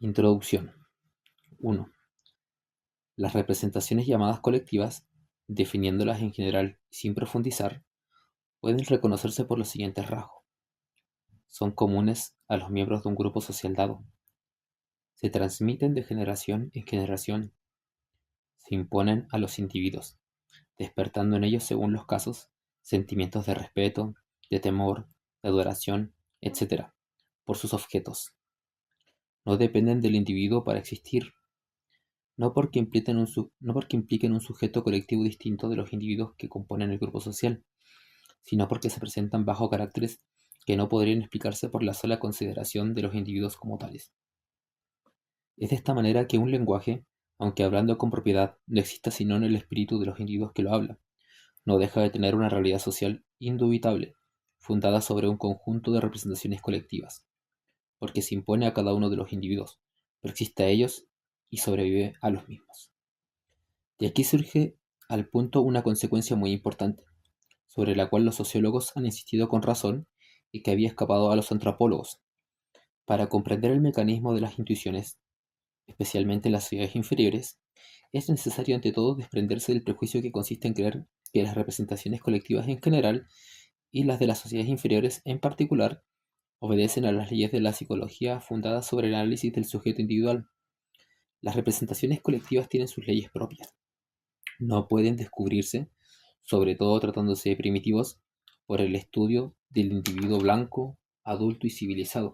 Introducción. 1. Las representaciones llamadas colectivas, definiéndolas en general sin profundizar, pueden reconocerse por los siguientes rasgos. Son comunes a los miembros de un grupo social dado. Se transmiten de generación en generación. Se imponen a los individuos, despertando en ellos, según los casos, sentimientos de respeto, de temor, de adoración, etc., por sus objetos. No dependen del individuo para existir, no porque impliquen un sujeto colectivo distinto de los individuos que componen el grupo social, sino porque se presentan bajo caracteres que no podrían explicarse por la sola consideración de los individuos como tales. Es de esta manera que un lenguaje, aunque hablando con propiedad, no exista sino en el espíritu de los individuos que lo hablan, no deja de tener una realidad social indubitable, fundada sobre un conjunto de representaciones colectivas, porque se impone a cada uno de los individuos, persiste a ellos y sobrevive a los mismos. De aquí surge al punto una consecuencia muy importante, sobre la cual los sociólogos han insistido con razón y que había escapado a los antropólogos. Para comprender el mecanismo de las intuiciones, especialmente en las sociedades inferiores, es necesario ante todo desprenderse del prejuicio que consiste en creer que las representaciones colectivas en general y las de las sociedades inferiores en particular obedecen a las leyes de la psicología fundadas sobre el análisis del sujeto individual. Las representaciones colectivas tienen sus leyes propias. No pueden descubrirse, sobre todo tratándose de primitivos, por el estudio del individuo blanco, adulto y civilizado.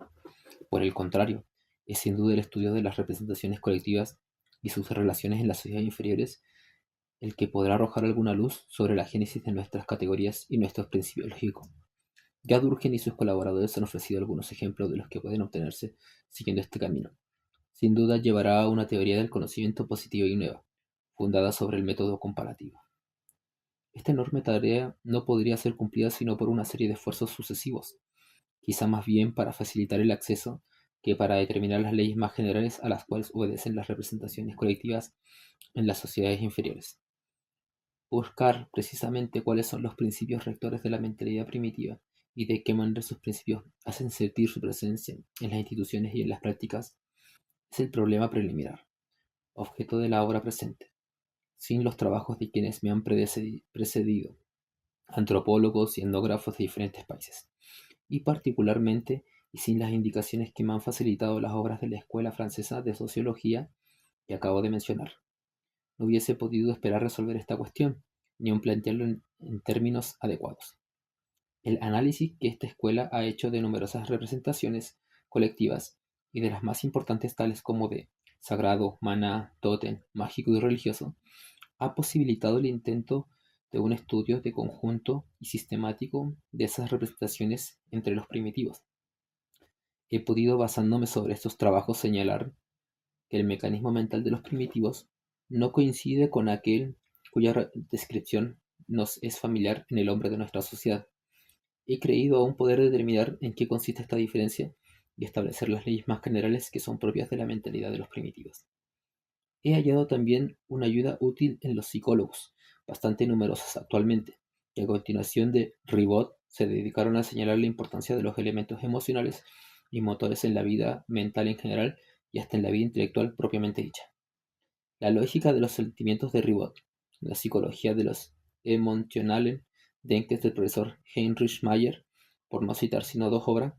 Por el contrario, es sin duda el estudio de las representaciones colectivas y sus relaciones en las sociedades inferiores el que podrá arrojar alguna luz sobre la génesis de nuestras categorías y nuestros principios lógicos. Ya Durkheim y sus colaboradores han ofrecido algunos ejemplos de los que pueden obtenerse siguiendo este camino. Sin duda llevará a una teoría del conocimiento positiva y nueva, fundada sobre el método comparativo. Esta enorme tarea no podría ser cumplida sino por una serie de esfuerzos sucesivos, quizá más bien para facilitar el acceso que para determinar las leyes más generales a las cuales obedecen las representaciones colectivas en las sociedades inferiores. Buscar precisamente cuáles son los principios rectores de la mentalidad primitiva y de qué manera sus principios hacen sentir su presencia en las instituciones y en las prácticas es el problema preliminar, objeto de la obra presente. Sin los trabajos de quienes me han precedido, antropólogos y etnógrafos de diferentes países, y particularmente y sin las indicaciones que me han facilitado las obras de la Escuela Francesa de Sociología que acabo de mencionar, no hubiese podido esperar resolver esta cuestión, ni aun plantearlo en términos adecuados. El análisis que esta escuela ha hecho de numerosas representaciones colectivas, y de las más importantes tales como de sagrado, maná, tótem, mágico y religioso, ha posibilitado el intento de un estudio de conjunto y sistemático de esas representaciones entre los primitivos. He podido, basándome sobre estos trabajos, señalar que el mecanismo mental de los primitivos no coincide con aquel cuya descripción nos es familiar en el hombre de nuestra sociedad. He creído aún poder determinar en qué consiste esta diferencia y establecer las leyes más generales que son propias de la mentalidad de los primitivos. He hallado también una ayuda útil en los psicólogos, bastante numerosos actualmente, que a continuación de Ribot se dedicaron a señalar la importancia de los elementos emocionales y motores en la vida mental en general y hasta en la vida intelectual propiamente dicha. La lógica de los sentimientos de Ribot, la psicología de los Emotionalen Denkens del profesor Heinrich Mayer, por no citar sino dos obras,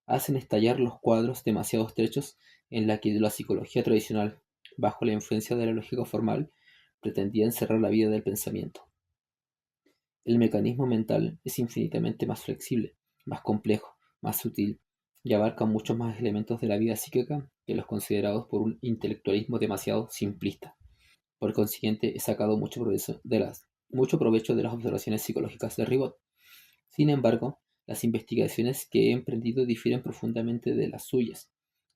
hacen estallar los cuadros demasiado estrechos en la que la psicología tradicional, bajo la influencia de la lógica formal, pretendía encerrar la vida del pensamiento. El mecanismo mental es infinitamente más flexible, más complejo, más sutil, y abarca muchos más elementos de la vida psíquica que los considerados por un intelectualismo demasiado simplista. Por consiguiente, he sacado mucho provecho de las observaciones psicológicas de Ribot. Sin embargo, las investigaciones que he emprendido difieren profundamente de las suyas.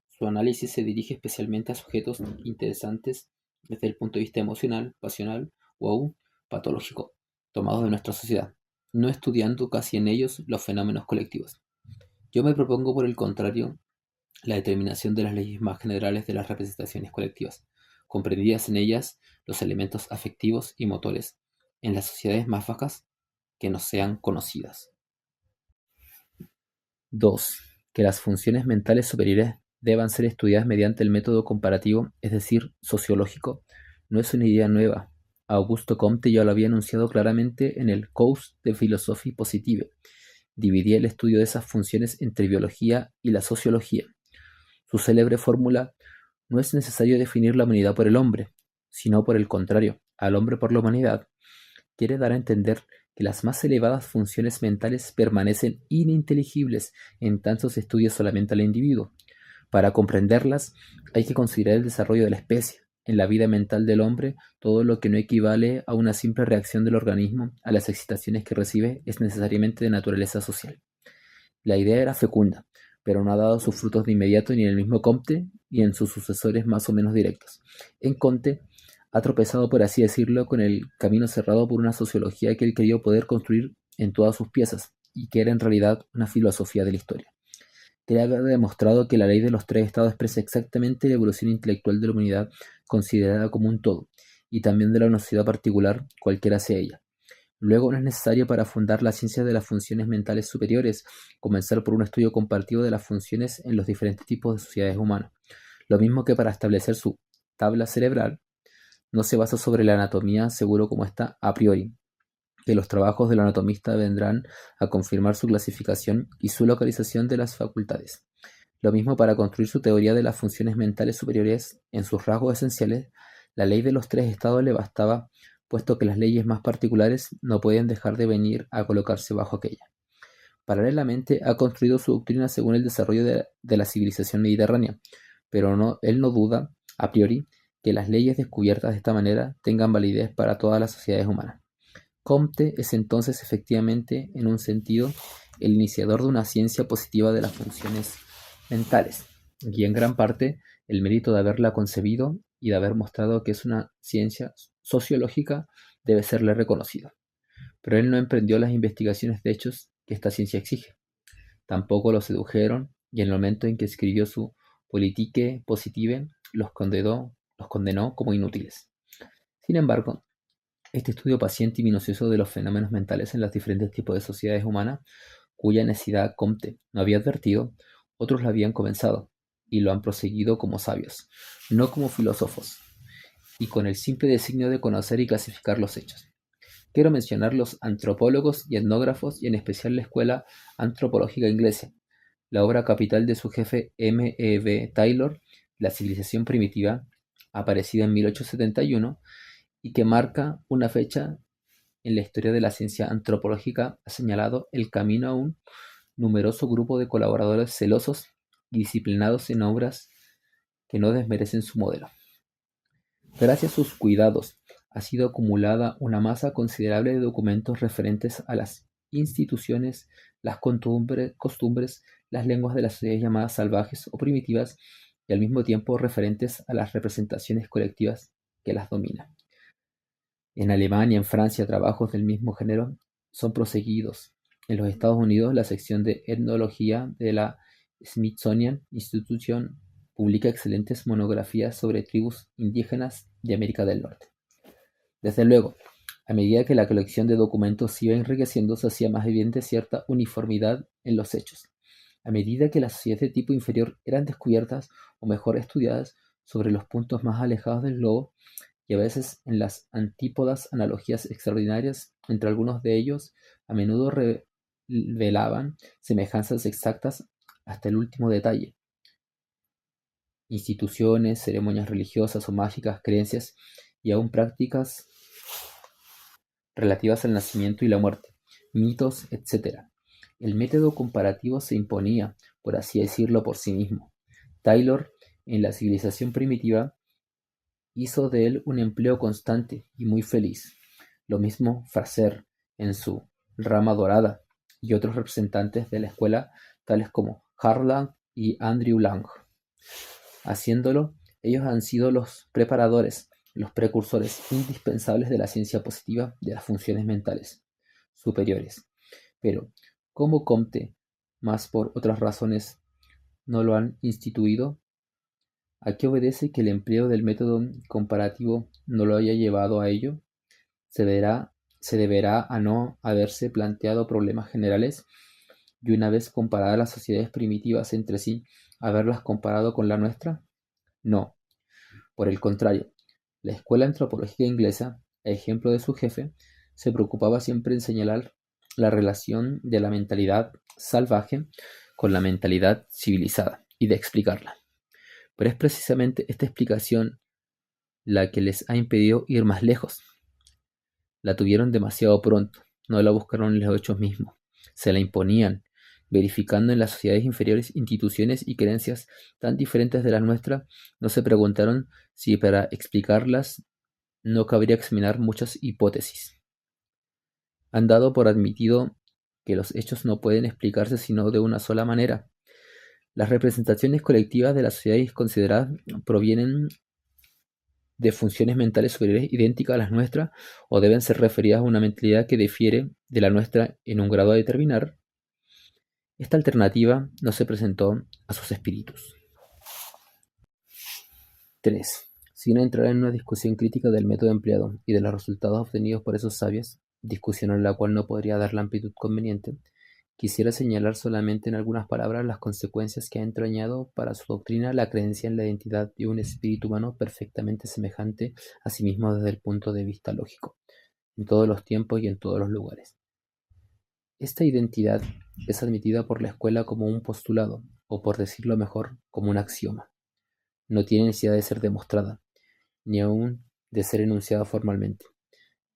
Su análisis se dirige especialmente a sujetos interesantes desde el punto de vista emocional, pasional o aún patológico, tomados de nuestra sociedad, no estudiando casi en ellos los fenómenos colectivos. Yo me propongo, por el contrario, la determinación de las leyes más generales de las representaciones colectivas, comprendidas en ellas los elementos afectivos y motores, en las sociedades más bajas que nos sean conocidas. 2. Que las funciones mentales superiores deban ser estudiadas mediante el método comparativo, es decir, sociológico, no es una idea nueva. Augusto Comte ya lo había anunciado claramente en el Cours de Philosophie Positive. Dividía el estudio de esas funciones entre biología y la sociología. Su célebre fórmula: no es necesario definir la humanidad por el hombre, sino por el contrario, al hombre por la humanidad, quiere dar a entender que las más elevadas funciones mentales permanecen ininteligibles en tanto se estudia solamente al individuo. Para comprenderlas, hay que considerar el desarrollo de la especie. En la vida mental del hombre, todo lo que no equivale a una simple reacción del organismo a las excitaciones que recibe es necesariamente de naturaleza social. La idea era fecunda, pero no ha dado sus frutos de inmediato ni en el mismo Comte ni en sus sucesores más o menos directos. En Comte ha tropezado, por así decirlo, con el camino cerrado por una sociología que él quería poder construir en todas sus piezas, y que era en realidad una filosofía de la historia. Quería haber demostrado que la ley de los tres estados expresa exactamente la evolución intelectual de la humanidad considerada como un todo, y también de la una sociedad particular, cualquiera sea ella. Luego, no es necesario para fundar la ciencia de las funciones mentales superiores comenzar por un estudio compartido de las funciones en los diferentes tipos de sociedades humanas. Lo mismo que para establecer su tabla cerebral, no se basa sobre la anatomía seguro como está a priori, que los trabajos del anatomista vendrán a confirmar su clasificación y su localización de las facultades. Lo mismo para construir su teoría de las funciones mentales superiores en sus rasgos esenciales, la ley de los tres estados le bastaba, puesto que las leyes más particulares no pueden dejar de venir a colocarse bajo aquella. Paralelamente, ha construido su doctrina según el desarrollo de la civilización mediterránea, pero él no duda, a priori, que las leyes descubiertas de esta manera tengan validez para todas las sociedades humanas. Comte es entonces efectivamente, en un sentido, el iniciador de una ciencia positiva de las funciones mentales, y en gran parte el mérito de haberla concebido y de haber mostrado que es una ciencia sociológica debe serle reconocido. Pero él no emprendió las investigaciones de hechos que esta ciencia exige. Tampoco lo sedujeron, y en el momento en que escribió su Politique Positive los condenó como inútiles. Sin embargo, este estudio paciente y minucioso de los fenómenos mentales en los diferentes tipos de sociedades humanas, cuya necesidad Comte no había advertido, otros lo habían comenzado, y lo han proseguido como sabios, no como filósofos, y con el simple designio de conocer y clasificar los hechos. Quiero mencionar los antropólogos y etnógrafos, y en especial la escuela antropológica inglesa, la obra capital de su jefe M. E. B. Taylor, La civilización primitiva, aparecida en 1871, y que marca una fecha en la historia de la ciencia antropológica, ha señalado el camino a un numeroso grupo de colaboradores celosos y disciplinados en obras que no desmerecen su modelo. Gracias a sus cuidados, ha sido acumulada una masa considerable de documentos referentes a las instituciones, las costumbres, las lenguas de las sociedades llamadas salvajes o primitivas, y al mismo tiempo referentes a las representaciones colectivas que las dominan. En Alemania y en Francia trabajos del mismo género son proseguidos. En los Estados Unidos, la sección de etnología de la Smithsonian Institution publica excelentes monografías sobre tribus indígenas de América del Norte. Desde luego, a medida que la colección de documentos se iba enriqueciendo, se hacía más evidente cierta uniformidad en los hechos. A medida que las sociedades de tipo inferior eran descubiertas o mejor estudiadas sobre los puntos más alejados del globo, y a veces en las antípodas analogías extraordinarias entre algunos de ellos, a menudo revelaban semejanzas exactas hasta el último detalle. Instituciones, ceremonias religiosas o mágicas, creencias y aún prácticas relativas al nacimiento y la muerte, mitos, etc. El método comparativo se imponía, por así decirlo, por sí mismo. Taylor, en La civilización primitiva, hizo de él un empleo constante y muy feliz. Lo mismo Fraser en su Rama Dorada, y otros representantes de la escuela tales como Harlan y Andrew Lang. Haciéndolo, ellos han sido los preparadores, los precursores indispensables de la ciencia positiva de las funciones mentales superiores. Pero, ¿cómo Comte, más por otras razones, no lo han instituido? ¿A qué obedece que el empleo del método comparativo no lo haya llevado a ello? Se deberá a no haberse planteado problemas generales, y una vez comparadas las sociedades primitivas entre sí, haberlas comparado con la nuestra? No, por el contrario, la escuela antropológica inglesa, a ejemplo de su jefe, se preocupaba siempre en señalar la relación de la mentalidad salvaje con la mentalidad civilizada y de explicarla. Pero es precisamente esta explicación la que les ha impedido ir más lejos. La tuvieron demasiado pronto, no la buscaron en los hechos mismos, se la imponían, verificando en las sociedades inferiores instituciones y creencias tan diferentes de las nuestras. No se preguntaron si para explicarlas no cabría examinar muchas hipótesis. Han dado por admitido que los hechos no pueden explicarse sino de una sola manera. Las representaciones colectivas de las sociedades consideradas provienen de funciones mentales superiores idénticas a las nuestras o deben ser referidas a una mentalidad que difiere de la nuestra en un grado a determinar. Esta alternativa no se presentó a sus espíritus. 3. Sin entrar en una discusión crítica del método empleado y de los resultados obtenidos por esos sabios, discusión en la cual no podría dar la amplitud conveniente, quisiera señalar solamente en algunas palabras las consecuencias que ha entrañado para su doctrina la creencia en la identidad de un espíritu humano perfectamente semejante a sí mismo desde el punto de vista lógico, en todos los tiempos y en todos los lugares. Esta identidad es admitida por la escuela como un postulado, o por decirlo mejor, como un axioma. No tiene necesidad de ser demostrada, ni aun de ser enunciada formalmente.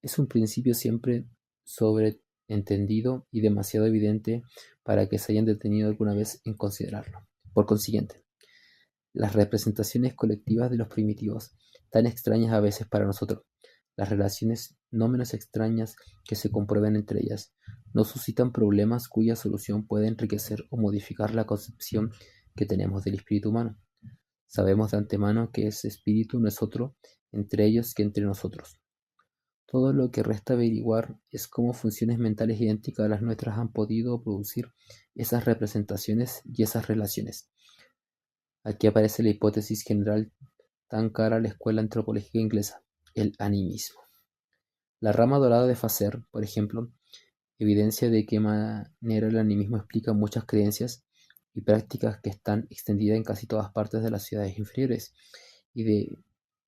Es un principio siempre sobreentendido y demasiado evidente para que se hayan detenido alguna vez en considerarlo. Por consiguiente, las representaciones colectivas de los primitivos, tan extrañas a veces para nosotros, las relaciones no menos extrañas que se comprueben entre ellas, no suscitan problemas cuya solución puede enriquecer o modificar la concepción que tenemos del espíritu humano. Sabemos de antemano que ese espíritu no es otro entre ellos que entre nosotros. Todo lo que resta averiguar es cómo funciones mentales idénticas a las nuestras han podido producir esas representaciones y esas relaciones. Aquí aparece la hipótesis general tan cara a la escuela antropológica inglesa, el animismo. La rama dorada de Facer, por ejemplo, evidencia de qué manera el animismo explica muchas creencias y prácticas que están extendidas en casi todas partes de las ciudades inferiores y de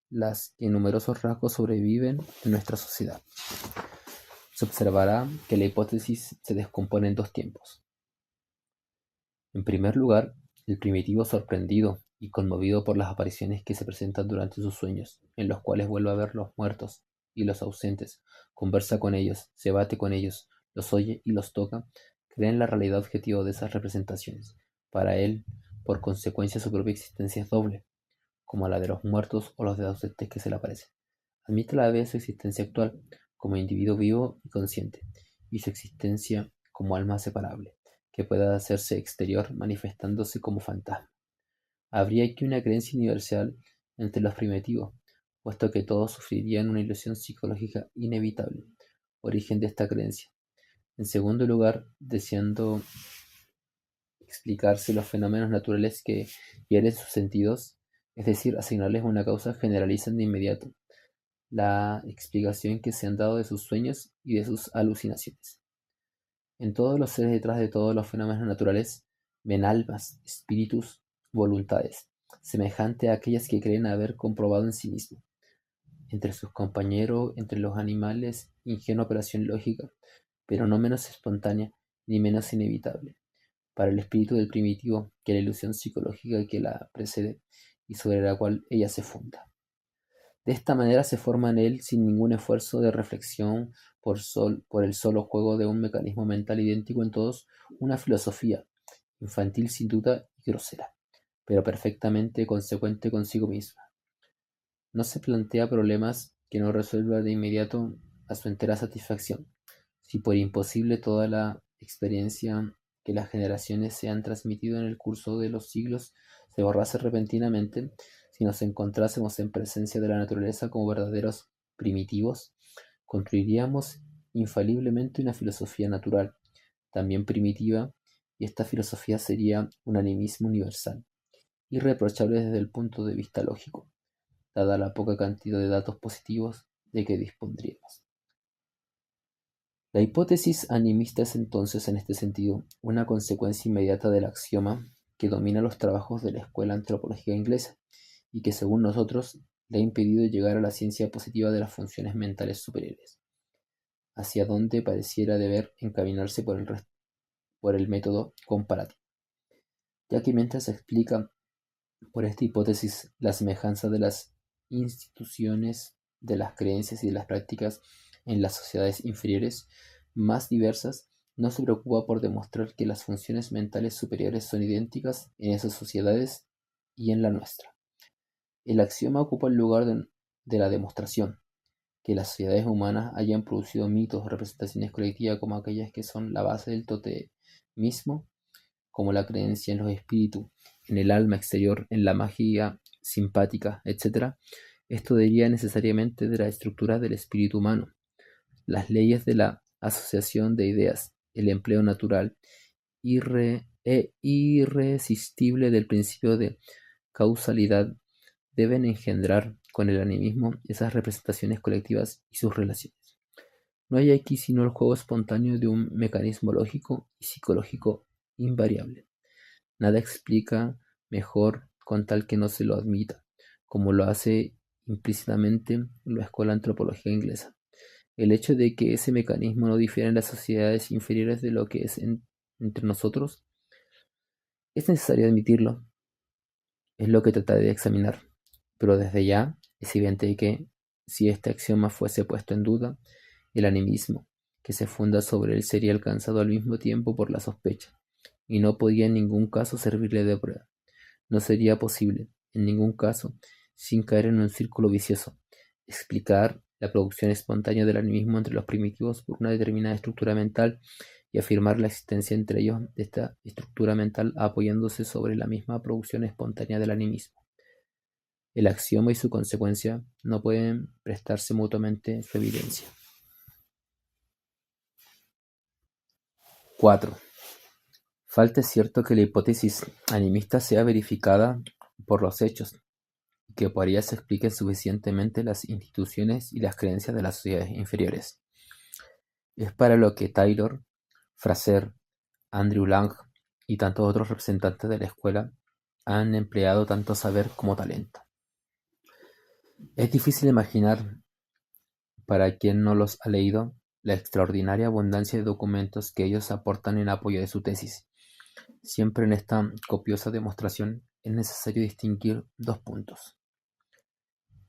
las que numerosos rasgos sobreviven en nuestra sociedad. Se observará que la hipótesis se descompone en dos tiempos. En primer lugar, el primitivo sorprendido y conmovido por las apariciones que se presentan durante sus sueños, en los cuales vuelve a ver los muertos y los ausentes, conversa con ellos, se bate con ellos, los oye y los toca, cree en la realidad objetiva de esas representaciones. Para él, por consecuencia, su propia existencia es doble, como la de los muertos o los de ausentes que se le aparecen. Admite a la vez su existencia actual, como individuo vivo y consciente, y su existencia como alma separable, que pueda hacerse exterior manifestándose como fantasma. Habría aquí una creencia universal entre los primitivos, puesto que todos sufrirían una ilusión psicológica inevitable, origen de esta creencia. En segundo lugar, deseando explicarse los fenómenos naturales que hieren sus sentidos, es decir, asignarles una causa, generalizan de inmediato la explicación que se han dado de sus sueños y de sus alucinaciones. En todos los seres detrás de todos los fenómenos naturales ven almas, espíritus, voluntades, semejantes a aquellas que creen haber comprobado en sí mismo. Entre sus compañeros, entre los animales, ingenua operación lógica, pero no menos espontánea ni menos inevitable, para el espíritu del primitivo que la ilusión psicológica que la precede y sobre la cual ella se funda. De esta manera se forma en él, sin ningún esfuerzo de reflexión por el solo juego de un mecanismo mental idéntico en todos, una filosofía, infantil sin duda y grosera, pero perfectamente consecuente consigo misma. No se plantea problemas que no resuelva de inmediato a su entera satisfacción. Si por imposible toda la experiencia que las generaciones se han transmitido en el curso de los siglos se borrase repentinamente, si nos encontrásemos en presencia de la naturaleza como verdaderos primitivos, construiríamos infaliblemente una filosofía natural, también primitiva, y esta filosofía sería un animismo universal, irreprochable desde el punto de vista lógico, dada la poca cantidad de datos positivos de que dispondríamos. La hipótesis animista es entonces, en este sentido, una consecuencia inmediata del axioma que domina los trabajos de la escuela antropológica inglesa y que según nosotros le ha impedido llegar a la ciencia positiva de las funciones mentales superiores, hacia donde pareciera deber encaminarse por el método comparativo, ya que mientras se explica por esta hipótesis la semejanza de las instituciones, de las creencias y de las prácticas en las sociedades inferiores más diversas, no se preocupa por demostrar que las funciones mentales superiores son idénticas en esas sociedades y en la nuestra. El axioma ocupa el lugar de la demostración, que las sociedades humanas hayan producido mitos o representaciones colectivas como aquellas que son la base del totemismo, como la creencia en los espíritus, en el alma exterior, en la magia simpática, etc. Esto deriva necesariamente de la estructura del espíritu humano, las leyes de la asociación de ideas, el empleo natural e irresistible del principio de causalidad deben engendrar con el animismo esas representaciones colectivas y sus relaciones. No hay aquí sino el juego espontáneo de un mecanismo lógico y psicológico invariable. Nada explica mejor con tal que no se lo admita, como lo hace implícitamente la escuela antropológica inglesa. El hecho de que ese mecanismo no difiera en las sociedades inferiores de lo que es entre nosotros, es necesario admitirlo, es lo que trata de examinar, pero desde ya es evidente que, si este axioma fuese puesto en duda, el animismo, que se funda sobre él, sería alcanzado al mismo tiempo por la sospecha, y no podía en ningún caso servirle de prueba. No sería posible, en ningún caso, sin caer en un círculo vicioso, explicar la producción espontánea del animismo entre los primitivos por una determinada estructura mental y afirmar la existencia entre ellos de esta estructura mental apoyándose sobre la misma producción espontánea del animismo. El axioma y su consecuencia no pueden prestarse mutuamente su evidencia. 4. Falta es cierto que la hipótesis animista sea verificada por los hechos, y que por ella se expliquen suficientemente las instituciones y las creencias de las sociedades inferiores. Es para lo que Taylor, Fraser, Andrew Lang y tantos otros representantes de la escuela han empleado tanto saber como talento. Es difícil imaginar, para quien no los ha leído, la extraordinaria abundancia de documentos que ellos aportan en apoyo de su tesis. Siempre en esta copiosa demostración es necesario distinguir dos puntos.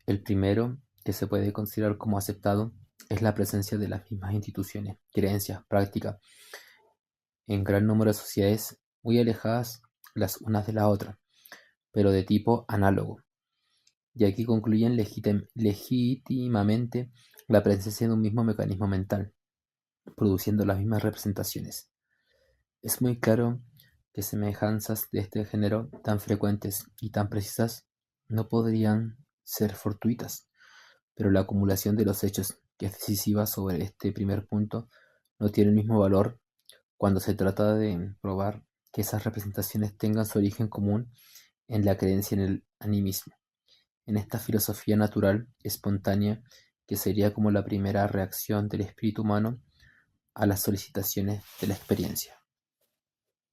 El primero, que se puede considerar como aceptado, es la presencia de las mismas instituciones, creencias, prácticas, en gran número de sociedades muy alejadas las unas de la otra, pero de tipo análogo. Y aquí concluyen legítimamente la presencia de un mismo mecanismo mental, produciendo las mismas representaciones. Es muy claro que semejanzas de este género, tan frecuentes y tan precisas, no podrían ser fortuitas, pero la acumulación de los hechos, que es decisiva sobre este primer punto, no tiene el mismo valor cuando se trata de probar que esas representaciones tengan su origen común en la creencia en el animismo, en esta filosofía natural, espontánea, que sería como la primera reacción del espíritu humano a las solicitaciones de la experiencia.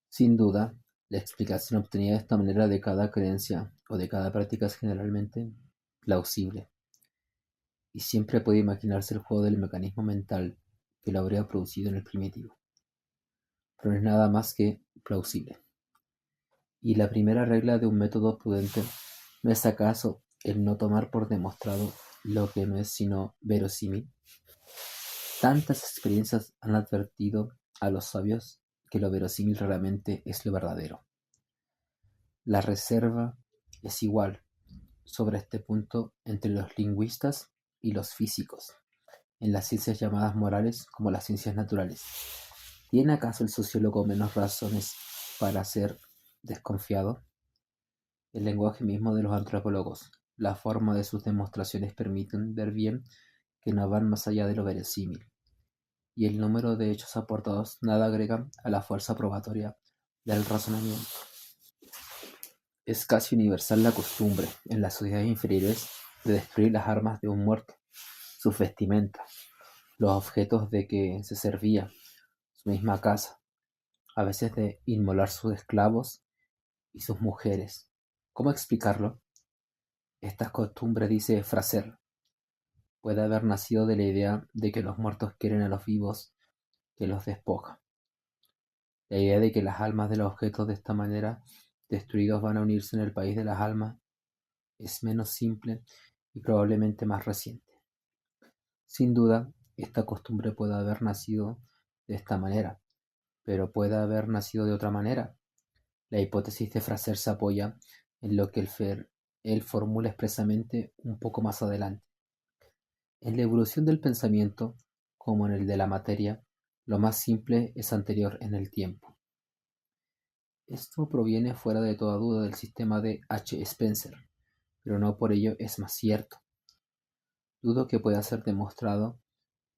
Sin duda, la explicación obtenida de esta manera de cada creencia o de cada práctica es generalmente plausible, y siempre puede imaginarse el juego del mecanismo mental que lo habría producido en el primitivo, pero no es nada más que plausible. Y la primera regla de un método prudente no es acaso el no tomar por demostrado lo que no es sino verosímil. Tantas experiencias han advertido a los sabios que lo verosímil raramente es lo verdadero. La reserva es igual sobre este punto entre los lingüistas y los físicos, en las ciencias llamadas morales como las ciencias naturales. ¿Tiene acaso el sociólogo menos razones para ser desconfiado? El lenguaje mismo de los antropólogos, la forma de sus demostraciones permiten ver bien que no van más allá de lo verosímil, y el número de hechos aportados nada agrega a la fuerza probatoria del razonamiento. Es casi universal la costumbre, en las sociedades inferiores, de destruir las armas de un muerto, sus vestimentas, los objetos de que se servía, su misma casa, a veces de inmolar sus esclavos y sus mujeres. ¿Cómo explicarlo? Esta costumbre, dice Fraser, puede haber nacido de la idea de que los muertos quieren a los vivos que los despoja. La idea de que las almas de los objetos de esta manera destruidos van a unirse en el país de las almas es menos simple y probablemente más reciente. Sin duda, esta costumbre puede haber nacido de esta manera, pero puede haber nacido de otra manera. La hipótesis de Fraser se apoya en lo que él formula expresamente un poco más adelante. En la evolución del pensamiento, como en el de la materia, lo más simple es anterior en el tiempo. Esto proviene fuera de toda duda del sistema de H. Spencer, pero no por ello es más cierto. Dudo que pueda ser demostrado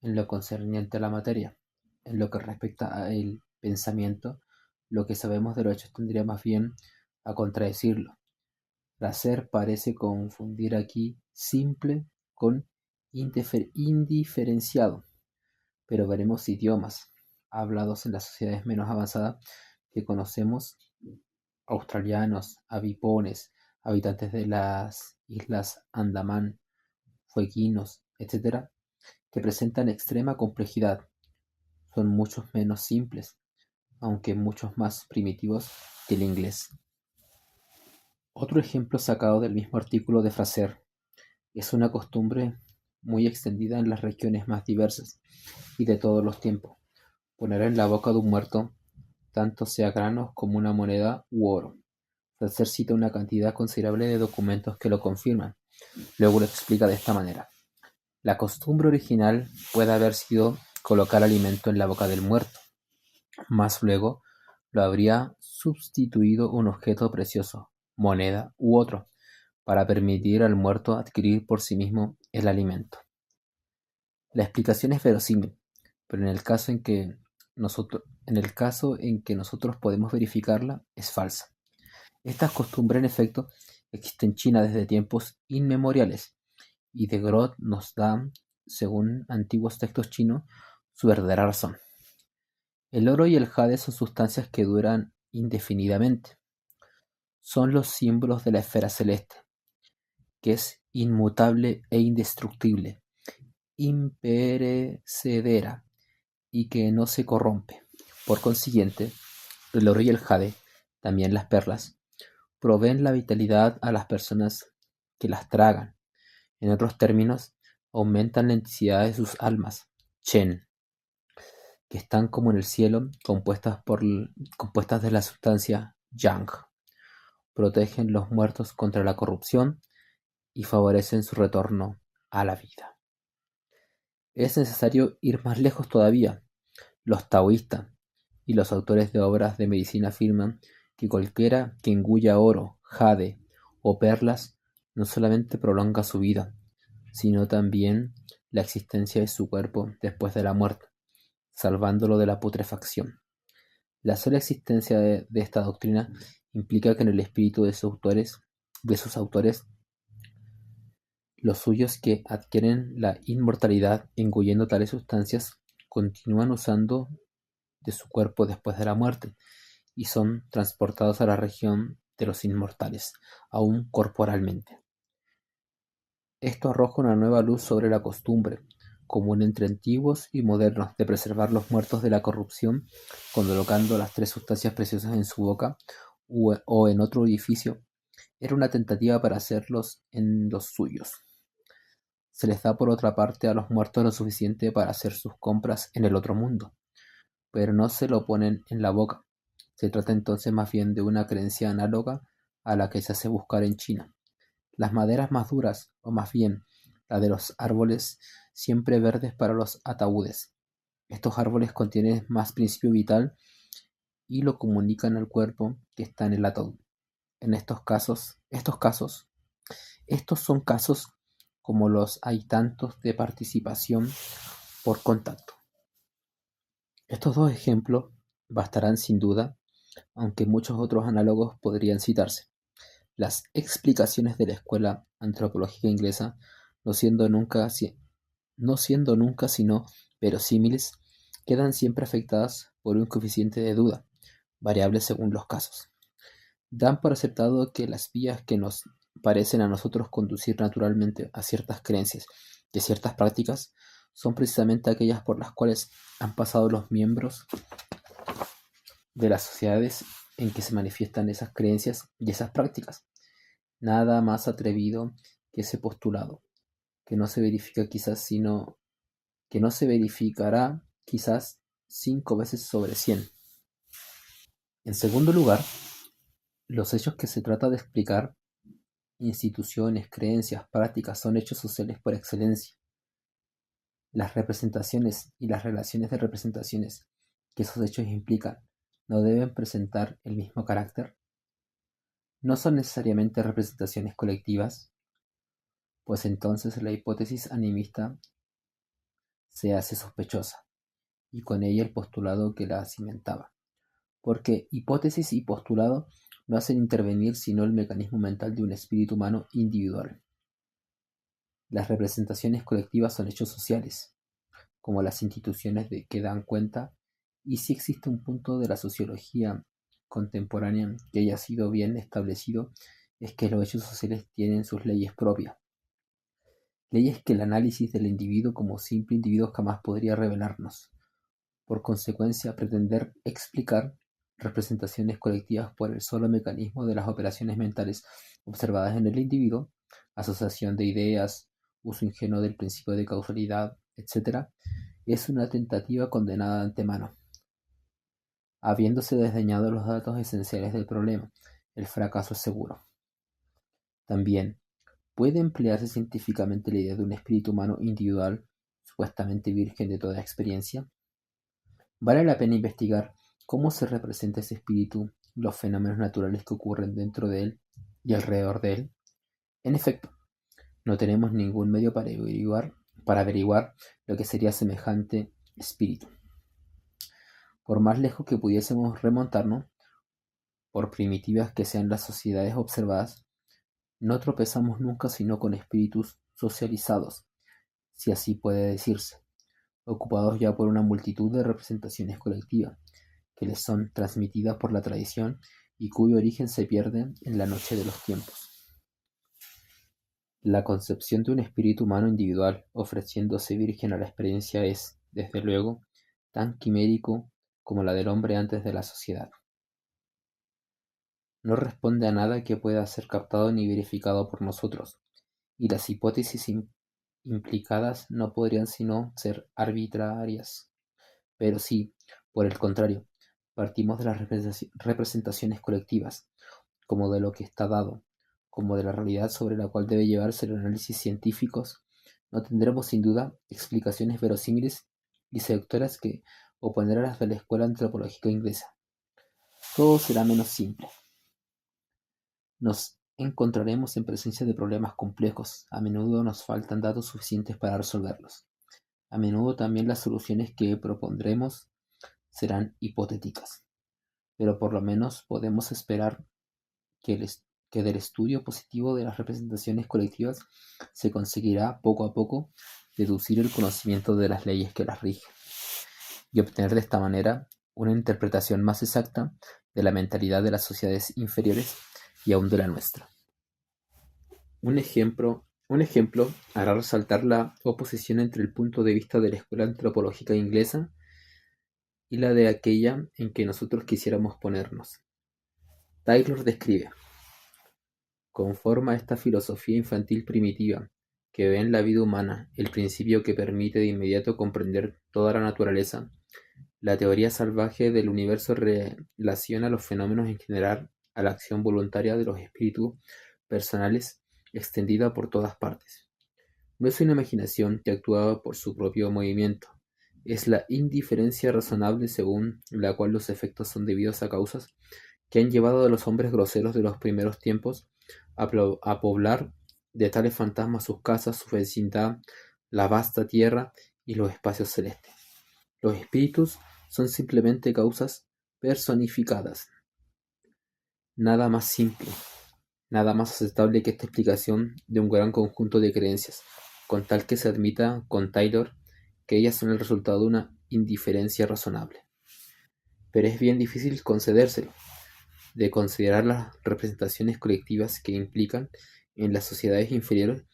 en lo concerniente a la materia. En lo que respecta al pensamiento, lo que sabemos de los hechos tendría más bien a contradecirlo. Fraser parece confundir aquí simple con indiferenciado, pero veremos idiomas hablados en las sociedades menos avanzadas que conocemos, australianos, avipones, habitantes de las islas Andamán, fueguinos, etc., que presentan extrema complejidad. Son muchos menos simples, aunque muchos más primitivos que el inglés. Otro ejemplo sacado del mismo artículo de Fraser es una costumbre muy extendida en las regiones más diversas y de todos los tiempos: poner en la boca de un muerto, tanto sea granos como una moneda u oro. Fraser cita una cantidad considerable de documentos que lo confirman. Luego lo explica de esta manera: la costumbre original puede haber sido colocar alimento en la boca del muerto, mas luego lo habría sustituido un objeto precioso, moneda u otro, para permitir al muerto adquirir por sí mismo el alimento. La explicación es verosímil, pero en el caso en que nosotros podemos verificarla, es falsa. Esta costumbre, en efecto, existe en China desde tiempos inmemoriales, y de Groot nos da, según antiguos textos chinos, su verdadera razón. El oro y el jade son sustancias que duran indefinidamente. Son los símbolos de la esfera celeste, que es inmutable e indestructible, imperecedera y que no se corrompe. Por consiguiente, el oro y el jade, también las perlas, proveen la vitalidad a las personas que las tragan. En otros términos, aumentan la intensidad de sus almas, Chen, que están como en el cielo, compuestas de la sustancia Yang. Protegen los muertos contra la corrupción y favorecen su retorno a la vida. Es necesario ir más lejos todavía. Los taoístas y los autores de obras de medicina afirman que cualquiera que engulla oro, jade o perlas no solamente prolonga su vida, sino también la existencia de su cuerpo después de la muerte, salvándolo de la putrefacción. La sola existencia de esta doctrina implica que en el espíritu de sus autores, los suyos que adquieren la inmortalidad engullendo tales sustancias continúan usando de su cuerpo después de la muerte y son transportados a la región de los inmortales, aún corporalmente. Esto arroja una nueva luz sobre la costumbre, común entre antiguos y modernos, de preservar los muertos de la corrupción, colocando las tres sustancias preciosas en su boca o en otro orificio. Era una tentativa para hacerlos en los suyos. Se les da por otra parte a los muertos lo suficiente para hacer sus compras en el otro mundo, pero no se lo ponen en la boca. Se trata entonces más bien de una creencia análoga a la que se hace buscar en China. Las maderas más duras, o más bien la de los árboles siempre verdes para los ataúdes. Estos árboles contienen más principio vital y lo comunican al cuerpo que está en el ataúd. En estos son casos como los hay tantos de participación por contacto. Estos dos ejemplos bastarán sin duda, aunque muchos otros análogos podrían citarse. Las explicaciones de la escuela antropológica inglesa, no siendo nunca sino verosímiles, quedan siempre afectadas por un coeficiente de duda, variable según los casos. Dan por aceptado que las vías que nos parecen a nosotros conducir naturalmente a ciertas creencias y a ciertas prácticas son precisamente aquellas por las cuales han pasado los miembros de las sociedades en que se manifiestan esas creencias y esas prácticas. Nada más atrevido que ese postulado, que no se verifica quizás sino que no se verificará quizás 5 veces sobre 100. En segundo lugar, los hechos que se trata de explicar, instituciones, creencias, prácticas, son hechos sociales por excelencia. Las representaciones y las relaciones de representaciones que esos hechos implican no deben presentar el mismo carácter. No son necesariamente representaciones colectivas, pues entonces la hipótesis animista se hace sospechosa, y con ella el postulado que la cimentaba, porque hipótesis y postulado no hacen intervenir sino el mecanismo mental de un espíritu humano individual. Las representaciones colectivas son hechos sociales, como las instituciones que dan cuenta, y si existe un punto de la sociología contemporánea que haya sido bien establecido, es que los hechos sociales tienen sus leyes propias, leyes que el análisis del individuo como simple individuo jamás podría revelarnos. Por consecuencia, pretender explicar representaciones colectivas por el solo mecanismo de las operaciones mentales observadas en el individuo, asociación de ideas, uso ingenuo del principio de causalidad, etc., es una tentativa condenada de antemano. Habiéndose desdeñado los datos esenciales del problema, el fracaso es seguro. También, ¿puede emplearse científicamente la idea de un espíritu humano individual, supuestamente virgen de toda experiencia? Vale la pena investigar cómo se representa ese espíritu, los fenómenos naturales que ocurren dentro de él y alrededor de él. En efecto, no tenemos ningún medio para averiguar lo que sería semejante espíritu. Por más lejos que pudiésemos remontarnos, por primitivas que sean las sociedades observadas, no tropezamos nunca sino con espíritus socializados, si así puede decirse, ocupados ya por una multitud de representaciones colectivas, que les son transmitidas por la tradición y cuyo origen se pierde en la noche de los tiempos. La concepción de un espíritu humano individual ofreciéndose virgen a la experiencia es, desde luego, tan quimérico como la del hombre antes de la sociedad. No responde a nada que pueda ser captado ni verificado por nosotros, y las hipótesis implicadas no podrían sino ser arbitrarias. Pero si, por el contrario, partimos de las representaciones colectivas, como de lo que está dado, como de la realidad sobre la cual debe llevarse el análisis científicos, no tendremos sin duda explicaciones verosímiles y seductoras que oponer a las de la escuela antropológica inglesa. Todo será menos simple. Nos encontraremos en presencia de problemas complejos. A menudo nos faltan datos suficientes para resolverlos. A menudo también las soluciones que propondremos serán hipotéticas, pero por lo menos podemos esperar que del estudio positivo de las representaciones colectivas se conseguirá poco a poco deducir el conocimiento de las leyes que las rigen y obtener de esta manera una interpretación más exacta de la mentalidad de las sociedades inferiores y aún de la nuestra. Un ejemplo hará resaltar la oposición entre el punto de vista de la escuela antropológica inglesa y la de aquella en que nosotros quisiéramos ponernos. Taylor describe: conforma esta filosofía infantil primitiva, que ve en la vida humana el principio que permite de inmediato comprender toda la naturaleza. La teoría salvaje del universo relaciona los fenómenos en general a la acción voluntaria de los espíritus personales extendida por todas partes. No es una imaginación que actúa por su propio movimiento, es la indiferencia razonable según la cual los efectos son debidos a causas que han llevado a los hombres groseros de los primeros tiempos a poblar de tales fantasmas sus casas, su vecindad, la vasta tierra y los espacios celestes. Los espíritus son simplemente causas personificadas. Nada más simple, nada más aceptable que esta explicación de un gran conjunto de creencias, con tal que se admita con Taylor que ellas son el resultado de una indiferencia razonable. Pero es bien difícil concedérselo. de considerar las representaciones colectivas que implican en las sociedades inferiores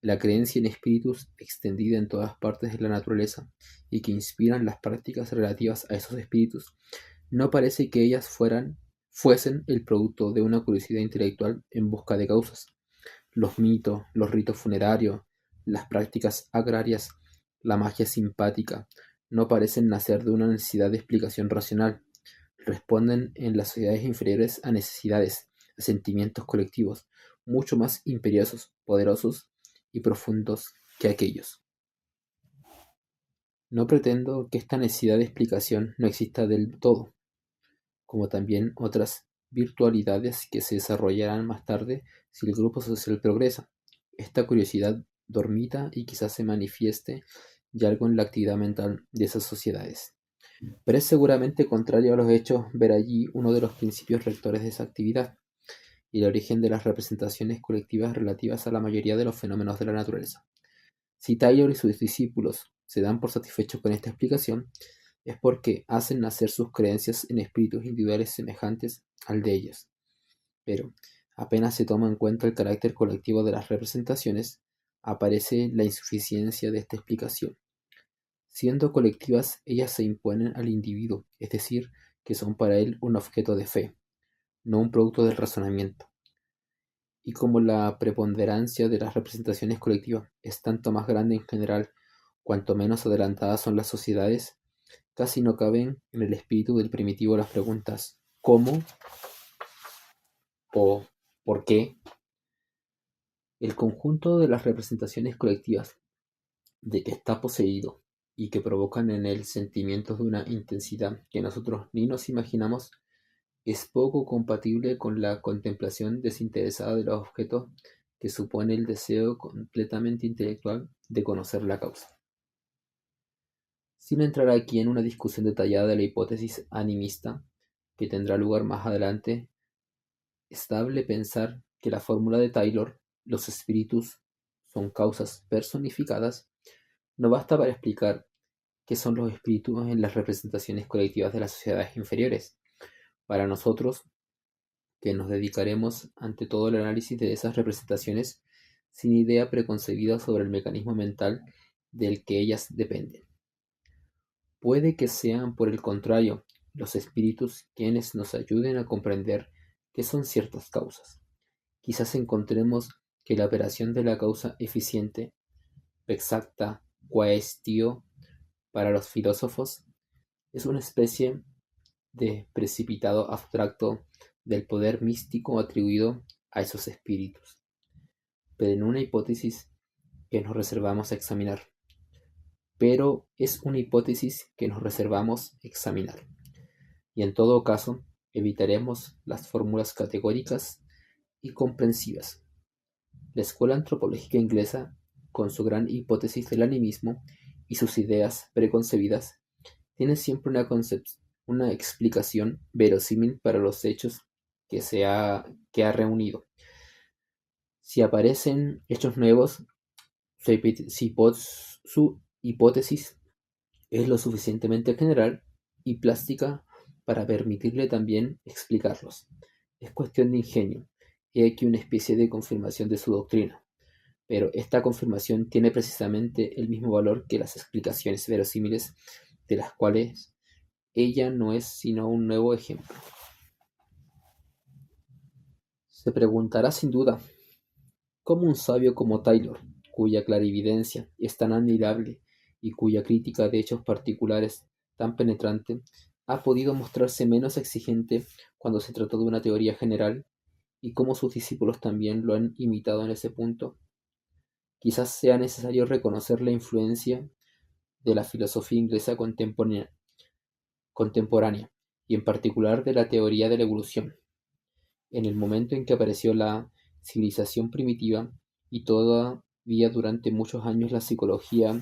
la creencia en espíritus extendida en todas partes de la naturaleza y que inspiran las prácticas relativas a esos espíritus, no parece que ellas fuesen el producto de una curiosidad intelectual en busca de causas. Los mitos, los ritos funerarios, las prácticas agrarias, la magia simpática, no parecen nacer de una necesidad de explicación racional. Responden en las sociedades inferiores a necesidades, a sentimientos colectivos, mucho más imperiosos, poderosos y profundos que aquellos. No pretendo que esta necesidad de explicación no exista del todo, como también otras virtualidades que se desarrollarán más tarde si el grupo social progresa. Esta curiosidad dormita y quizás se manifieste ya algo en la actividad mental de esas sociedades. Pero es seguramente contrario a los hechos ver allí uno de los principios rectores de esa actividad y el origen de las representaciones colectivas relativas a la mayoría de los fenómenos de la naturaleza. Si Taylor y sus discípulos se dan por satisfechos con esta explicación, es porque hacen nacer sus creencias en espíritus individuales semejantes al de ellos. Pero, apenas se toma en cuenta el carácter colectivo de las representaciones, aparece la insuficiencia de esta explicación. Siendo colectivas, ellas se imponen al individuo, es decir, que son para él un objeto de fe, no un producto del razonamiento. Y como la preponderancia de las representaciones colectivas es tanto más grande en general cuanto menos adelantadas son las sociedades, casi no caben en el espíritu del primitivo las preguntas ¿cómo? O ¿por qué? El conjunto de las representaciones colectivas de que está poseído y que provocan en él sentimientos de una intensidad que nosotros ni nos imaginamos es poco compatible con la contemplación desinteresada de los objetos que supone el deseo completamente intelectual de conocer la causa. Sin entrar aquí en una discusión detallada de la hipótesis animista, que tendrá lugar más adelante, estable pensar que la fórmula de Taylor, los espíritus son causas personificadas, no basta para explicar qué son los espíritus en las representaciones colectivas de las sociedades inferiores. Para nosotros, que nos dedicaremos ante todo al análisis de esas representaciones sin idea preconcebida sobre el mecanismo mental del que ellas dependen. Puede que sean, por el contrario, los espíritus quienes nos ayuden a comprender qué son ciertas causas. Quizás encontremos que la operación de la causa eficiente, exacta, quaestio, para los filósofos, es una especie de precipitado abstracto del poder místico atribuido a esos espíritus, pero en una hipótesis que nos reservamos a examinar. Pero es una hipótesis que nos reservamos examinar. Y en todo caso, evitaremos las fórmulas categóricas y comprensivas. La escuela antropológica inglesa, con su gran hipótesis del animismo y sus ideas preconcebidas, tiene siempre una explicación verosímil para los hechos que ha reunido. Si aparecen hechos nuevos, su hipótesis es lo suficientemente general y plástica para permitirle también explicarlos. Es cuestión de ingenio, y aquí una especie de confirmación de su doctrina, pero esta confirmación tiene precisamente el mismo valor que las explicaciones verosímiles, de las cuales ella no es sino un nuevo ejemplo. Se preguntará sin duda, ¿cómo un sabio como Taylor, cuya clarividencia es tan admirable y cuya crítica de hechos particulares tan penetrante, ha podido mostrarse menos exigente cuando se trató de una teoría general, y cómo sus discípulos también lo han imitado en ese punto? Quizás sea necesario reconocer la influencia de la filosofía inglesa contemporánea, y en particular de la teoría de la evolución. En el momento en que apareció la civilización primitiva y todavía durante muchos años la psicología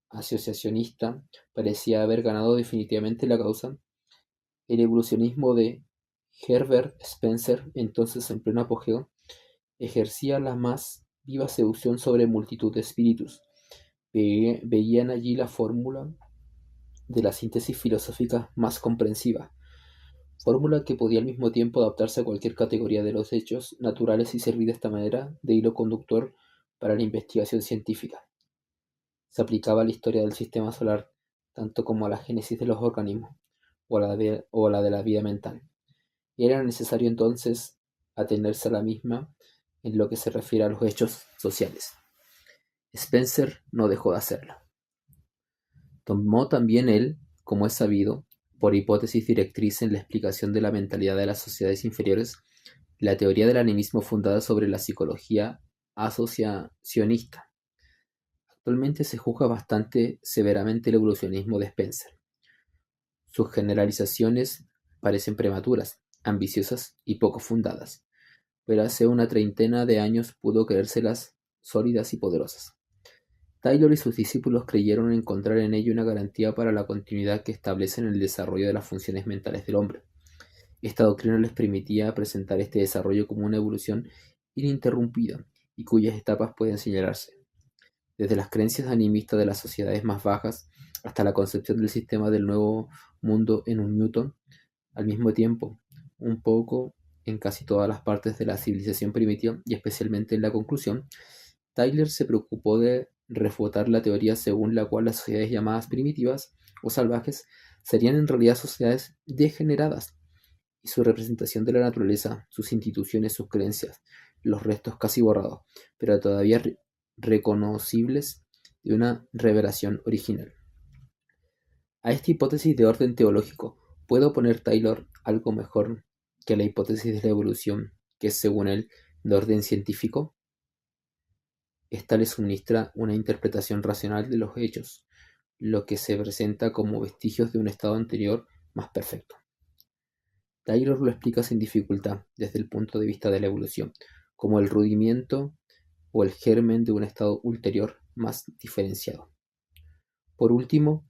asociacionista parecía haber ganado definitivamente la causa, el evolucionismo de Herbert Spencer, entonces en pleno apogeo, ejercía la más viva seducción sobre multitud de espíritus. Veían allí la fórmula de la síntesis filosófica más comprensiva. fórmula que podía al mismo tiempo adaptarse a cualquier categoría de los hechos naturales y servir de esta manera de hilo conductor para la investigación científica. Se aplicaba a la historia del sistema solar, tanto como a la génesis de los organismos o a la de la vida mental. Y era necesario entonces atenerse a la misma en lo que se refiere a los hechos sociales. Spencer no dejó de hacerlo. Tomó también él, como es sabido, por hipótesis directriz en la explicación de la mentalidad de las sociedades inferiores, la teoría del animismo fundada sobre la psicología asociacionista. Actualmente se juzga bastante severamente el evolucionismo de Spencer. Sus generalizaciones parecen prematuras, ambiciosas y poco fundadas, pero hace una treintena de años pudo creérselas sólidas y poderosas. Taylor y sus discípulos creyeron encontrar en ello una garantía para la continuidad que establecen el desarrollo de las funciones mentales del hombre. Esta doctrina les permitía presentar este desarrollo como una evolución ininterrumpida y cuyas etapas pueden señalarse desde las creencias animistas de las sociedades más bajas hasta la concepción del sistema del nuevo mundo en un Newton, al mismo tiempo, un poco en casi todas las partes de la civilización primitiva y especialmente en la conclusión, Tyler se preocupó de refutar la teoría según la cual las sociedades llamadas primitivas o salvajes serían en realidad sociedades degeneradas y su representación de la naturaleza, sus instituciones, sus creencias, los restos casi borrados, pero todavía reconocibles de una revelación original. A esta hipótesis de orden teológico puede oponer Taylor algo mejor que la hipótesis de la evolución, que es, según él, de orden científico. Esta le suministra una interpretación racional de los hechos, lo que se presenta como vestigios de un estado anterior más perfecto. Taylor lo explica sin dificultad desde el punto de vista de la evolución, como el rudimiento o el germen de un estado ulterior más diferenciado. Por último,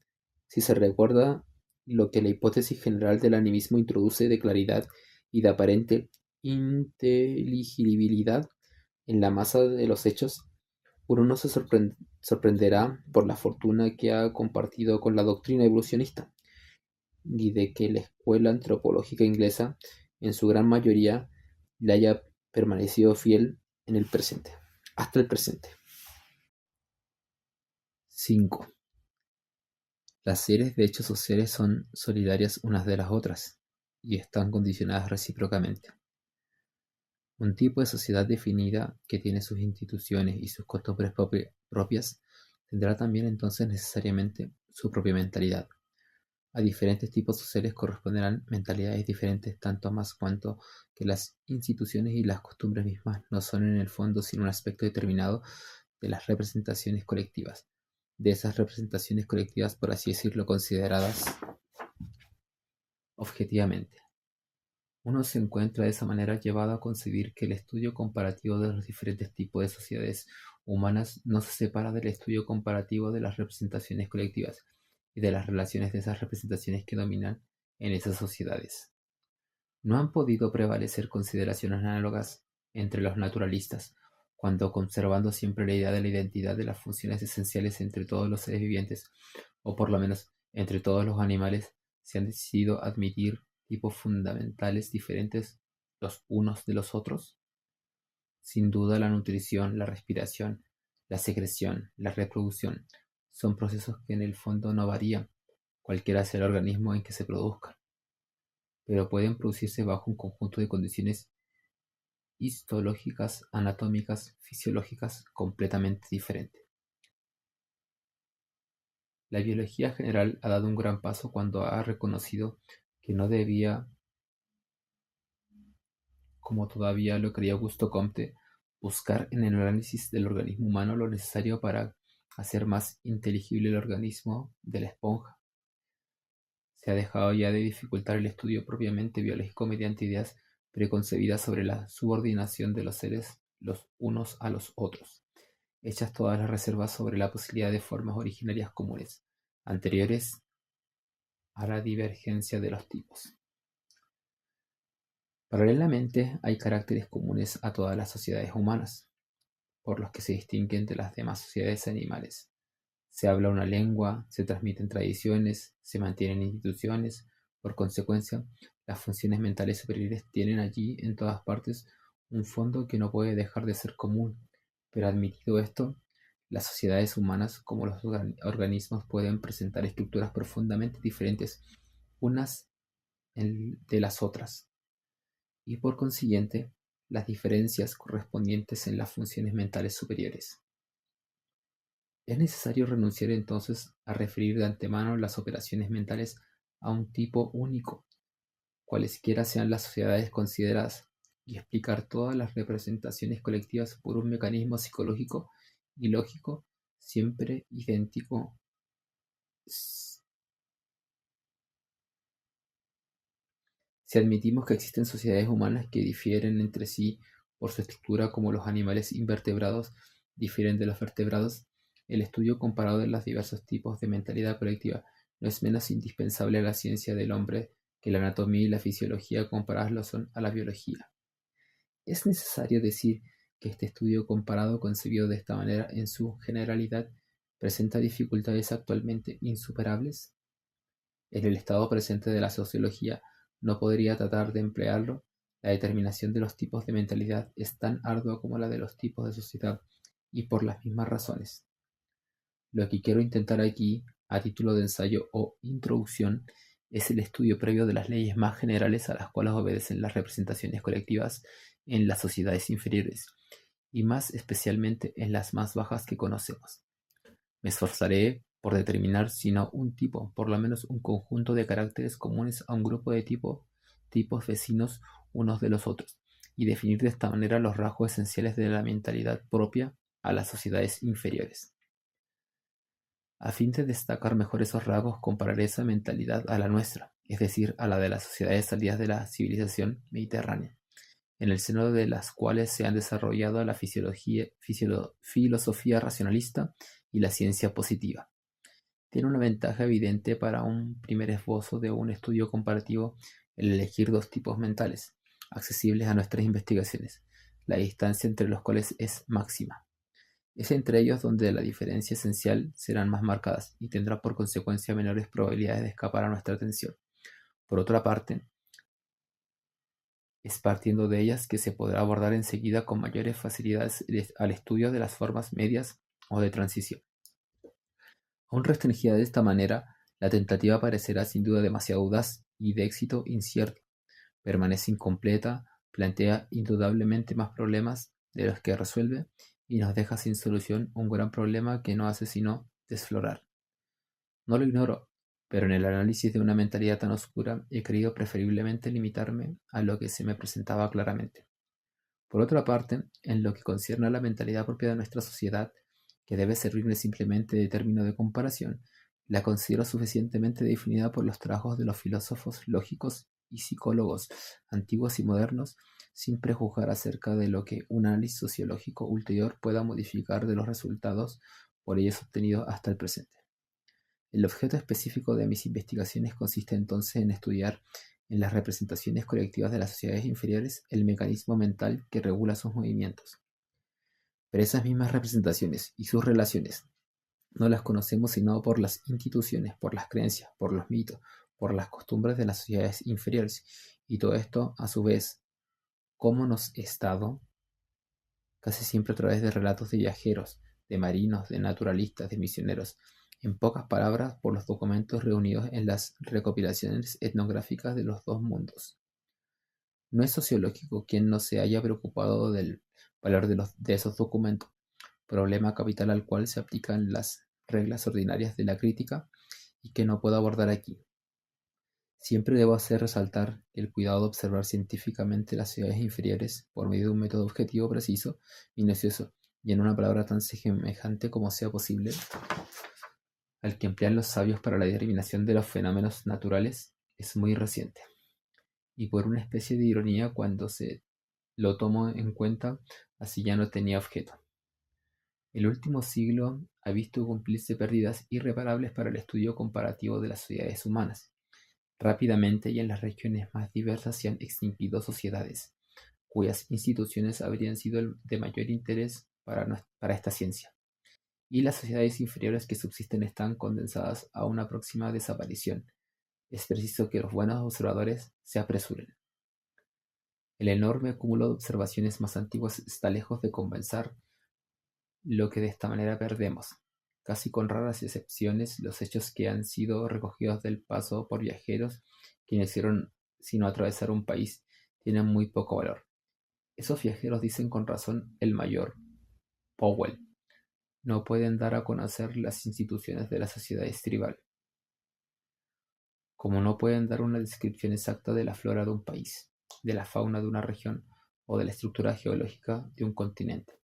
si se recuerda lo que la hipótesis general del animismo introduce de claridad y de aparente inteligibilidad en la masa de los hechos, uno no se sorprenderá por la fortuna que ha compartido con la doctrina evolucionista, ni de que la escuela antropológica inglesa, en su gran mayoría, le haya permanecido fiel en el presente, hasta el presente. 5. Las series de hechos sociales son solidarias unas de las otras y están condicionadas recíprocamente. Un tipo de sociedad definida que tiene sus instituciones y sus costumbres propias tendrá también entonces necesariamente su propia mentalidad. A diferentes tipos sociales corresponderán mentalidades diferentes tanto más cuanto que las instituciones y las costumbres mismas no son en el fondo sino un aspecto determinado de las representaciones colectivas, de esas representaciones colectivas por así decirlo consideradas objetivamente. Uno se encuentra de esa manera llevado a concebir que el estudio comparativo de los diferentes tipos de sociedades humanas no se separa del estudio comparativo de las representaciones colectivas y de las relaciones de esas representaciones que dominan en esas sociedades. No han podido prevalecer consideraciones análogas entre los naturalistas, cuando conservando siempre la idea de la identidad de las funciones esenciales entre todos los seres vivientes, o por lo menos entre todos los animales, se han decidido admitir tipos fundamentales diferentes los unos de los otros. Sin duda la nutrición, la respiración, la secreción, la reproducción son procesos que en el fondo no varían, cualquiera sea el organismo en que se produzcan, pero pueden producirse bajo un conjunto de condiciones histológicas, anatómicas, fisiológicas completamente diferentes. La biología general ha dado un gran paso cuando ha reconocido que no debía, como todavía lo creía Augusto Comte, buscar en el análisis del organismo humano lo necesario para hacer más inteligible el organismo de la esponja. Se ha dejado ya de dificultar el estudio propiamente biológico mediante ideas preconcebidas sobre la subordinación de los seres los unos a los otros, hechas todas las reservas sobre la posibilidad de formas originarias comunes, anteriores a la divergencia de los tipos. Paralelamente, hay caracteres comunes a todas las sociedades humanas, por los que se distinguen de las demás sociedades animales. Se habla una lengua, se transmiten tradiciones, se mantienen instituciones, Por consecuencia, las funciones mentales superiores tienen allí, en todas partes, un fondo que no puede dejar de ser común. Pero admitido esto, las sociedades humanas, como los organismos, pueden presentar estructuras profundamente diferentes unas de las otras, y por consiguiente, las diferencias correspondientes en las funciones mentales superiores. Es necesario renunciar entonces a referir de antemano las operaciones mentales a un tipo único, cualesquiera sean las sociedades consideradas, y explicar todas las representaciones colectivas por un mecanismo psicológico y lógico siempre idéntico. Si admitimos que existen sociedades humanas que difieren entre sí por su estructura, como los animales invertebrados difieren de los vertebrados, el estudio comparado de los diversos tipos de mentalidad colectiva no es menos indispensable a la ciencia del hombre que la anatomía y la fisiología comparadas lo son a la biología. Es necesario decir que este estudio comparado, concebido de esta manera en su generalidad, presenta dificultades actualmente insuperables. En el estado presente de la sociología no podría tratar de emplearlo. La determinación de los tipos de mentalidad es tan ardua como la de los tipos de sociedad, y por las mismas razones. Lo que quiero intentar aquí, a título de ensayo o introducción, es el estudio previo de las leyes más generales a las cuales obedecen las representaciones colectivas en las sociedades inferiores, y más especialmente en las más bajas que conocemos. Me esforzaré por determinar si no un tipo, por lo menos un conjunto de caracteres comunes a un grupo de tipos vecinos unos de los otros, y definir de esta manera los rasgos esenciales de la mentalidad propia a las sociedades inferiores. A fin de destacar mejor esos rasgos, compararé esa mentalidad a la nuestra, es decir, a la de las sociedades salidas de la civilización mediterránea, en el seno de las cuales se han desarrollado la filosofía racionalista y la ciencia positiva. Tiene una ventaja evidente para un primer esbozo de un estudio comparativo el elegir dos tipos mentales, accesibles a nuestras investigaciones, la distancia entre los cuales es máxima. Es entre ellos donde la diferencia esencial serán más marcadas y tendrá por consecuencia menores probabilidades de escapar a nuestra atención. Por otra parte, es partiendo de ellas que se podrá abordar enseguida con mayores facilidades al estudio de las formas medias o de transición. Aún restringida de esta manera, la tentativa parecerá sin duda demasiado audaz y de éxito incierto. Permanece incompleta, plantea indudablemente más problemas de los que resuelve y nos deja sin solución un gran problema que no hace sino desflorar. No lo ignoro, pero en el análisis de una mentalidad tan oscura he creído preferiblemente limitarme a lo que se me presentaba claramente. Por otra parte, en lo que concierne a la mentalidad propia de nuestra sociedad, que debe servirme simplemente de término de comparación, la considero suficientemente definida por los trabajos de los filósofos lógicos y psicólogos antiguos y modernos, sin prejuzgar acerca de lo que un análisis sociológico ulterior pueda modificar de los resultados por ellos obtenidos hasta el presente. El objeto específico de mis investigaciones consiste entonces en estudiar en las representaciones colectivas de las sociedades inferiores el mecanismo mental que regula sus movimientos. Pero esas mismas representaciones y sus relaciones no las conocemos sino por las instituciones, por las creencias, por los mitos, por las costumbres de las sociedades inferiores, y todo esto, a su vez, como nos es dado, casi siempre a través de relatos de viajeros, de marinos, de naturalistas, de misioneros, en pocas palabras, por los documentos reunidos en las recopilaciones etnográficas de los dos mundos. No es sociológico quien no se haya preocupado del valor de esos documentos, problema capital al cual se aplican las reglas ordinarias de la crítica y que no puedo abordar aquí. Siempre debo hacer resaltar el cuidado de observar científicamente las sociedades inferiores por medio de un método objetivo preciso, minucioso y en una palabra tan semejante como sea posible al que emplean los sabios para la determinación de los fenómenos naturales, es muy reciente. Y por una especie de ironía, cuando se lo tomo en cuenta, así ya no tenía objeto. El último siglo ha visto cumplirse pérdidas irreparables para el estudio comparativo de las sociedades humanas. Rápidamente y en las regiones más diversas se han extinguido sociedades, cuyas instituciones habrían sido de mayor interés para esta ciencia, y las sociedades inferiores que subsisten están condensadas a una próxima desaparición. es preciso que los buenos observadores se apresuren. El enorme cúmulo de observaciones más antiguas está lejos de compensar lo que de esta manera perdemos. Casi con raras excepciones, los hechos que han sido recogidos del paso por viajeros que no hicieron sino atravesar un país tienen muy poco valor. Esos viajeros dicen con razón el mayor Powell, no pueden dar a conocer las instituciones de la sociedad tribal, como no pueden dar una descripción exacta de la flora de un país, de la fauna de una región o de la estructura geológica de un continente.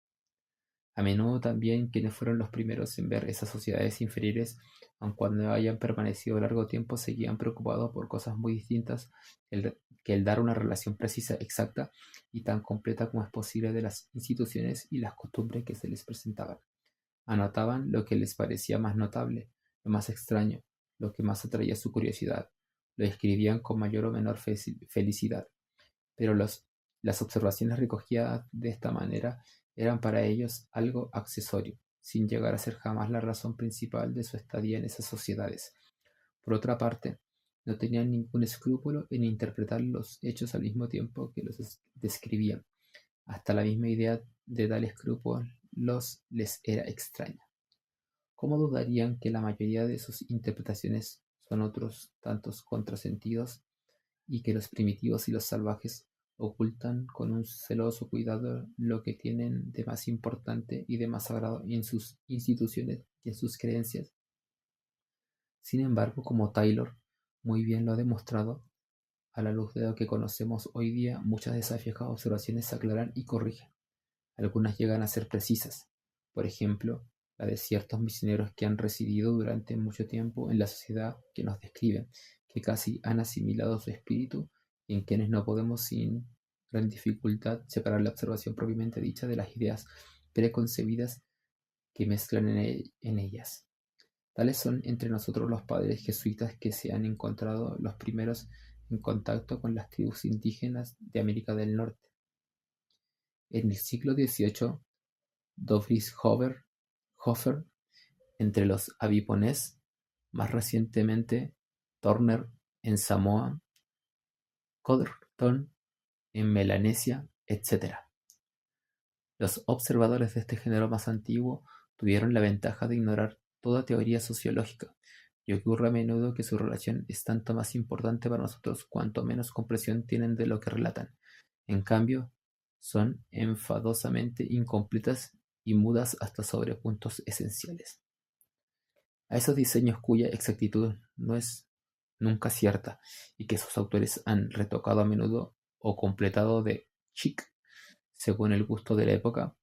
A menudo también quienes fueron los primeros en ver esas sociedades inferiores, aun cuando hayan permanecido largo tiempo, seguían preocupados por cosas muy distintas que el dar una relación precisa, exacta y tan completa como es posible de las instituciones y las costumbres que se les presentaban. Anotaban lo que les parecía más notable, lo más extraño, lo que más atraía su curiosidad. Lo escribían con mayor o menor felicidad, pero las observaciones recogidas de esta manera eran para ellos algo accesorio, sin llegar a ser jamás la razón principal de su estadía en esas sociedades. Por otra parte, no tenían ningún escrúpulo en interpretar los hechos al mismo tiempo que los describían. Hasta la misma idea de tal escrúpulo les era extraña. ¿Cómo dudarían que la mayoría de sus interpretaciones son otros tantos contrasentidos y que los primitivos y los salvajes ocultan con un celoso cuidado lo que tienen de más importante y de más sagrado en sus instituciones y en sus creencias? Sin embargo, como Taylor muy bien lo ha demostrado, a la luz de lo que conocemos hoy día, muchas de esas viejas observaciones se aclaran y corrigen. Algunas llegan a ser precisas. Por ejemplo, la de ciertos misioneros que han residido durante mucho tiempo en la sociedad que nos describen, que casi han asimilado su espíritu y en quienes no podemos sin gran dificultad separar la observación propiamente dicha de las ideas preconcebidas que mezclan en ellas. Tales son entre nosotros los padres jesuitas que se han encontrado los primeros en contacto con las tribus indígenas de América del Norte. En el siglo XVIII, Douglas Hoffer entre los abiponés, más recientemente Turner en Samoa, Cotterton en Melanesia, etc. Los observadores de este género más antiguo tuvieron la ventaja de ignorar toda teoría sociológica, y ocurre a menudo que su relación es tanto más importante para nosotros cuanto menos comprensión tienen de lo que relatan. En cambio, son enfadosamente incompletas y mudas hasta sobre puntos esenciales. A esos diseños cuya exactitud no es nunca cierta y que sus autores han retocado a menudo o completado de chic según el gusto de la época,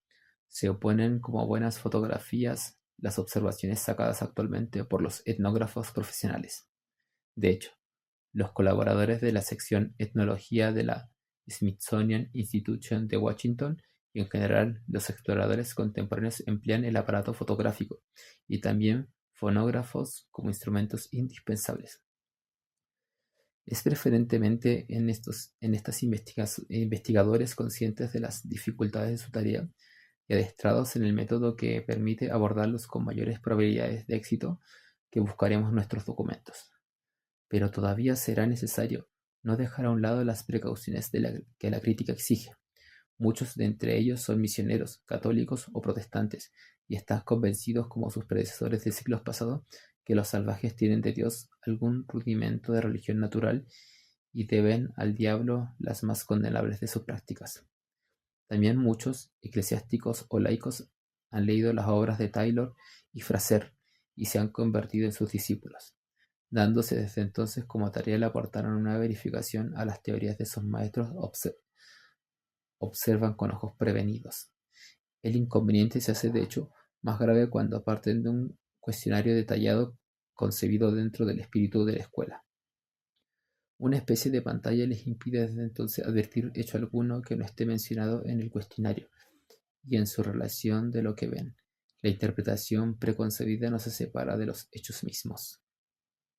se oponen como buenas fotografías las observaciones sacadas actualmente por los etnógrafos profesionales. De hecho, los colaboradores de la sección Etnología de la Smithsonian Institution de Washington y en general los exploradores contemporáneos emplean el aparato fotográfico y también fonógrafos como instrumentos indispensables. Es preferentemente en estas investigadores conscientes de las dificultades de su tarea y adestrados en el método que permite abordarlos con mayores probabilidades de éxito que buscaremos nuestros documentos. Pero todavía será necesario no dejar a un lado las precauciones que la crítica exige. Muchos de entre ellos son misioneros, católicos o protestantes, y están convencidos, como sus predecesores de siglos pasados, que los salvajes tienen de Dios algún rudimento de religión natural y deben al diablo las más condenables de sus prácticas. También muchos eclesiásticos o laicos han leído las obras de Taylor y Fraser y se han convertido en sus discípulos, dándose desde entonces como tarea el aportar una verificación a las teorías de esos maestros observan con ojos prevenidos. El inconveniente se hace de hecho más grave cuando parten de un cuestionario detallado concebido dentro del espíritu de la escuela. Una especie de pantalla les impide desde entonces advertir hecho alguno que no esté mencionado en el cuestionario y en su relación de lo que ven. La interpretación preconcebida no se separa de los hechos mismos.